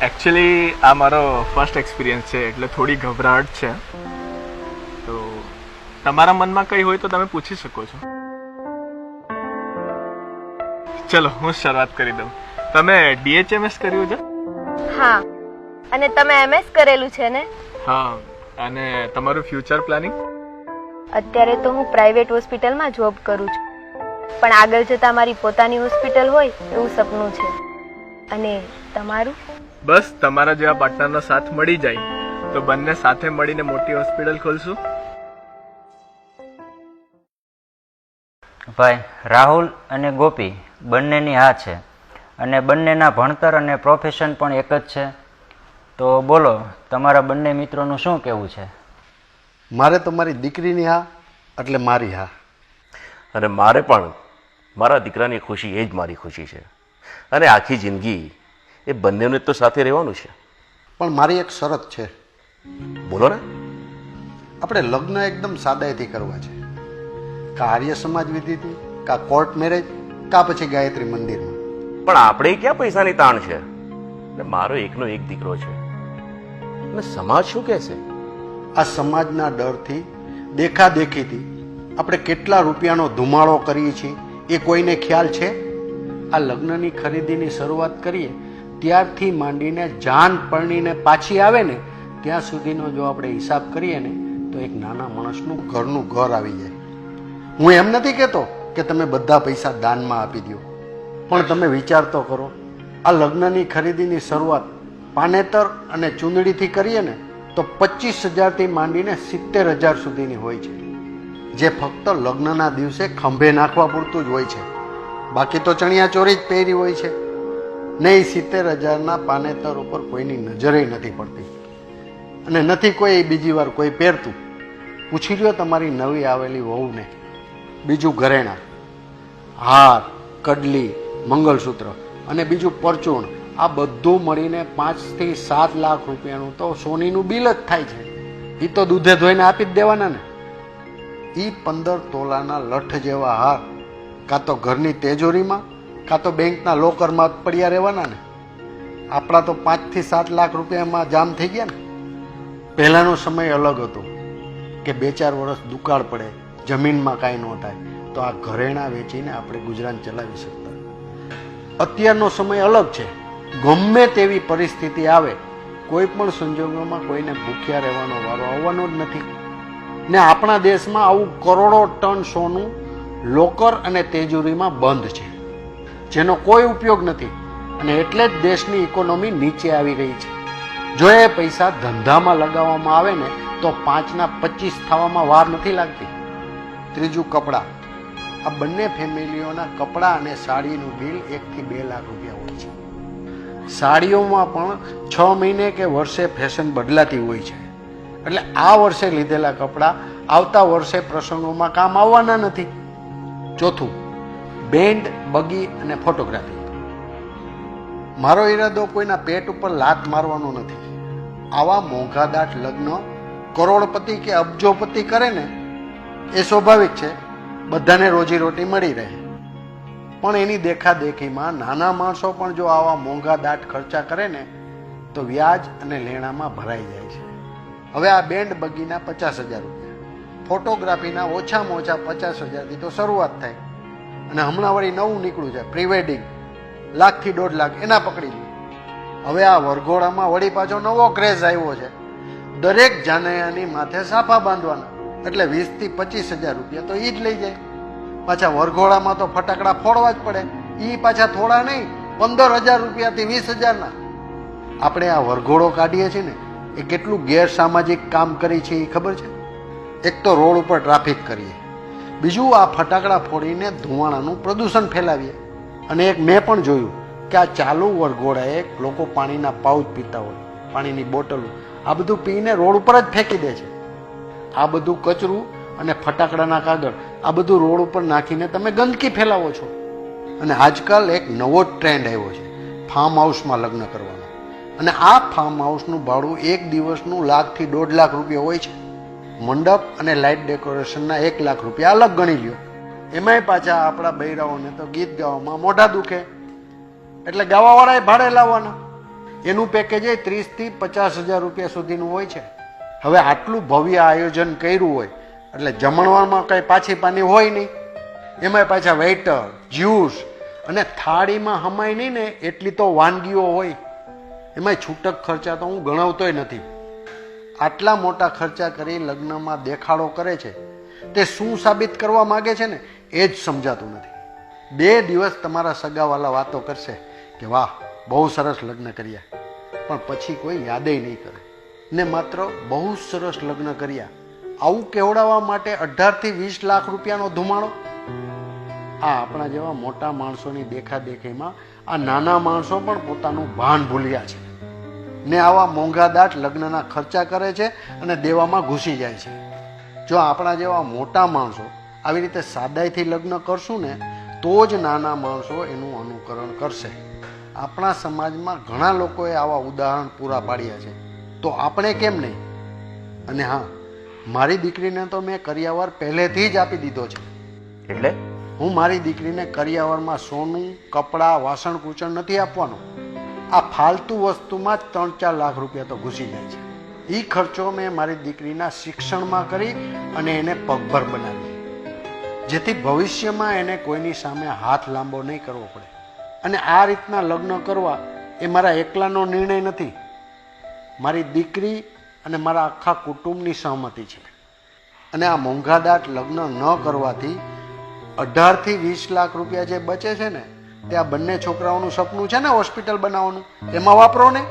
Actually આ મારો first experience છે એટલે થોડી ગભરાટ છે. તો તમારા મનમાં કંઈ હોય તો તમે પૂછી શકો છો. ચલો હું શરૂઆત કરી દઉં. તમે DHMS કર્યું છે? હા. અને તમે MS કરેલું છે ને? હા. અને તમારું ફ્યુચર પ્લાનિંગ? અત્યારે તો હું પ્રાઇવેટ હોસ્પિટલમાં જોબ કરું છું, પણ આગળ જતા મારી પોતાની હોસ્પિટલ હોય એવું સપનું છે. અને તમારું? બસ તમારા જેવા પાર્ટનરનો સાથ મળી જાય તો બંને સાથે મળીને મોટી હોસ્પિટલ ખોલશું. ભાઈ રાહુલ અને ગોપી બંનેની હા છે અને બંનેના ભણતર અને પ્રોફેશન પણ એક જ છે. તો બોલો, તમારા બંને મિત્રોનું શું કહેવું છે? મારે તો મારી દીકરીની હા એટલે મારી હા. અને મારે પણ મારા દીકરાની ખુશી એ જ મારી ખુશી છે. અને આખી જિંદગી એ બંનેને તો સાથે રહેવાનું છે. પણ મારી એક શરત છે. બોલો ને. આપણે લગ્ન એકદમ સાદાઈથી કરવા છે. કા આર્ય સમાજ વિધિથી, કા કોર્ટ મેરેજ, કા પછી ગાયત્રી મંદિરમાં. પણ આપણે ક્યાં પૈસાની તાણ છે? ને મારો એકનો એક દીકરો છે. અને સમાજ શું કહેશે? આ સમાજના ડરથી, દેખાદેખીથી આપણે કેટલા રૂપિયાનો ધુમાડો કરીએ છીએ એ કોઈને ખ્યાલ છે? આ લગ્નની ખરીદીની શરૂઆત કરીએ ત્યારથી માંડીને જાન પરણીને પાછી આવે ને ત્યાં સુધીનો જો આપણે હિસાબ કરીએ ને તો એક નાના માણસનું ઘરનું ઘર આવી જાય. હું એમ નથી કહેતો કે તમે બધા પૈસા દાનમાં આપી દો, પણ તમે વિચાર તો કરો, આ લગ્નની ખરીદીની શરૂઆત પાનેતર અને ચૂંદડીથી કરીએ ને તો 25,000થી માંડીને 70,000 સુધીની હોય છે, જે ફક્ત લગ્નના દિવસે ખંભે નાખવા પૂરતું જ હોય છે. બાકી તો ચણિયા ચોરી જ પહેરી હોય છે. નહીં 70,000ના પાનેતર ઉપર કોઈની નજરે નથી પડતી અને નથી કોઈ બીજી વાર કોઈ પહેરતું. પૂછી લ્યો તમારી નવી આવેલી વહુને. બીજું ઘરેણા, હાર, કડલી, મંગલસૂત્ર અને બીજું પરચૂર્ણ, આ બધું મળીને 5 થી 7 લાખ રૂપિયાનું તો સોનીનું બિલ જ થાય છે. એ તો દૂધે ધોઈને આપી જ દેવાના ને. એ 15 તોલાના લઠ જેવા હાર કાં તો ઘરની તિજોરીમાં કાં તો બેંકના લોકરમાં પડ્યા રહેવાના ને. આપણા તો 5 થી 7 લાખ રૂપિયામાં જામ થઈ ગયા ને. પહેલાંનો સમય અલગ હતો કે 2-4 વર્ષ દુકાળ પડે, જમીનમાં કાંઈ ન થાય તો આ ઘરેણાં વેચીને આપણે ગુજરાન ચલાવી શકતા. અત્યારનો સમય અલગ છે. ગમે તેવી પરિસ્થિતિ આવે, કોઈ પણ સંજોગોમાં કોઈને ભૂખ્યા રહેવાનો વારો આવવાનો જ નથી. ને આપણા દેશમાં આવું કરોડો ટન સોનું લોકર અને તેજોરીમાં બંધ છે, જેનો કોઈ ઉપયોગ નથી. અને એટલે જ દેશની ઇકોનોમી નીચે આવી રહી છે. જો એ પૈસા ધંધામાં લગાવવામાં આવે ને તો 5ના 25 થવામાં વાર નથી લાગતી. ત્રીજું, કપડાં. આ બંને ફેમિલીઓના કપડાં અને સાડીનું બિલ 1 થી 2 લાખ રૂપિયા હોય છે. સાડીઓમાં પણ 6 મહિને કે વર્ષે ફેશન બદલાતી હોય છે. એટલે આ વર્ષે લીધેલા કપડાં આવતા વર્ષે પ્રસંગોમાં કામ આવવાના નથી. ચોથું, બેન્ડ, બગી અને ફોટોગ્રાફી. મારો ઈરાદો કોઈના પેટ ઉપર લાત મારવાનો નથી. આવા મોંઘાદાટ લગ્ન કરોડપતિ કે અબજોપતિ કરે ને એ સ્વાભાવિક છે, બધાને રોજીરોટી મળી રહે. પણ એની દેખાદેખીમાં નાના માણસો પણ જો આવા મોંઘાદાટ ખર્ચા કરે ને તો વ્યાજ અને લેણામાં ભરાઈ જાય છે. હવે આ બેન્ડ બગીના 50,000 રૂપિયા, ફોટોગ્રાફીના ઓછામાં ઓછા 50,000થી તો શરૂઆત થાય. અને હમણાં વળી નવું નીકળ્યું છે પ્રી વેડિંગ, 1 લાખ થી 1.5 લાખ, એના પકડી લો. હવે આ વરઘોડામાં વળી પાછો નવો ક્રેઝ આવ્યો છે. દરેક જાનૈયાની માથે સાફા બાંધવાના, એટલે 20 થી 25,000 રૂપિયા તો એ જ લઈ જાય. પાછા વરઘોડામાં તો ફટાકડા ફોડવા જ પડે, એ પાછા થોડા નહીં, 15,000 રૂપિયાથી 20,000ના. આપણે આ વરઘોડો કાઢીએ છીએ ને એ કેટલું ગેરસામાજિક કામ કરી છે એ ખબર છે? એક તો રોડ ઉપર ટ્રાફિક કરીએ, બીજું આ ફટાકડા ફોડીને ધુમાડાનું પ્રદૂષણ ફેલાવીએ. અને એક મેં પણ જોયું કે આ ચાલુ વરઘોડાએ લોકો પાણીના પાઉચ પીતા હોય, પાણીની બોટલો, આ બધું પીને રોડ ઉપર જ ફેંકી દે છે. આ બધું કચરું અને ફટાકડાના કાગળ, આ બધું રોડ ઉપર નાખીને તમે ગંદકી ફેલાવો છો. અને આજકાલ એક નવો જ ટ્રેન્ડ આવ્યો છે, ફાર્મ હાઉસમાં લગ્ન કરવાનો. અને આ ફાર્મ હાઉસનું ભાડું એક દિવસનું 1 લાખ થી 1.5 લાખ રૂપિયા હોય છે. મંડપ અને લાઇટ ડેકોરેશનના 1 લાખ રૂપિયા અલગ ગણી લ્યો. એમાંય પાછા આપણા બૈરાઓને તો ગીત ગાવામાં મોઢા દુખે, એટલે ગાવાવાળાએ ભાડે લાવવાના. એનું પેકેજ 30,000 થી 50,000 રૂપિયા સુધીનું હોય છે. હવે આટલું ભવ્ય આયોજન કર્યું હોય એટલે જમણવારમાં કંઈ પાછી પાની હોય નહીં, એમાંય પાછા વેઇટર, જ્યુસ અને થાળીમાં હમાય નહીં ને એટલી તો વાનગીઓ હોય, એમાંય છૂટક ખર્ચા તો હું ગણાવતોય નથી. આટલા મોટા ખર્ચા કરી લગ્નમાં દેખાડો કરે છે તે શું સાબિત કરવા માગે છે ને એ જ સમજાતું નથી. 2 દિવસ તમારા સગાવાલા વાતો કરશે કે વાહ બહુ સરસ લગ્ન કર્યા, પણ પછી કોઈ યાદેય નહીં કરે ને માત્ર બહુ સરસ લગ્ન કર્યા આવું કેવડાવવા માટે 18 થી 20 લાખ રૂપિયાનો ધુમાડો. આ આપણા જેવા મોટા માણસોની દેખાદેખીમાં આ નાના માણસો પણ પોતાનું ભાન ભૂલ્યા છે ને આવા મોંઘાદાટ લગ્નના ખર્ચા કરે છે અને દેવામાં ઘૂસી જાય છે. જો આપણા જેવા મોટા માણસો આવી રીતે સાદાઈથી લગ્ન કરશું ને તો જ નાના માણસો એનું અનુકરણ કરશે. આપણા સમાજમાં ઘણા લોકોએ આવા ઉદાહરણ પૂરા પાડ્યા છે, તો આપણે કેમ નહીં? અને હા, મારી દીકરીને તો મેં કરિયાવર પહેલેથી જ આપી દીધો છે. એટલે હું મારી દીકરીને કરિયાવરમાં સોનું, કપડાં, વાસણ કૂચણ નથી આપવાનું. આ ફાલતુ વસ્તુમાં જ 3-4 લાખ રૂપિયા તો ઘૂસી જાય છે. એ ખર્ચો મેં મારી દીકરીના શિક્ષણમાં કરી અને એને પગભર બનાવી, જેથી ભવિષ્યમાં એને કોઈની સામે હાથ લાંબો નહીં કરવો પડે. અને આ રીતના લગ્ન કરવા એ મારા એકલાનો નિર્ણય નથી, મારી દીકરી અને મારા આખા કુટુંબની સહમતિ છે. અને આ મોંઘાદાટ લગ્ન ન કરવાથી 18 થી 20 લાખ રૂપિયા જે બચે છે ને તે આ બંને છોકરાઓનું સપનું છે ને હોસ્પિટલ બનાવવાનું, એમાં વાપરો ને.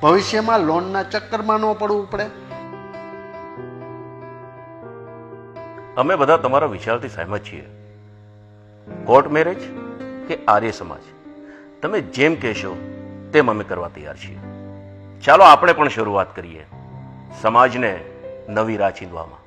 ભવિષ્યમાં લોનના ચક્કરમાં ન પડવું પડે. અમે બધા તમારા વિચારથી સહેમત છીએ. કોર્ટ મેરેજ કે આર્ય સમાજ, તમે જેમ કહેશો તેમ અમે કરવા તૈયાર છીએ. ચાલો આપણે પણ શરૂઆત કરીએ સમાજને નવી રાહ ચીંધવામાં.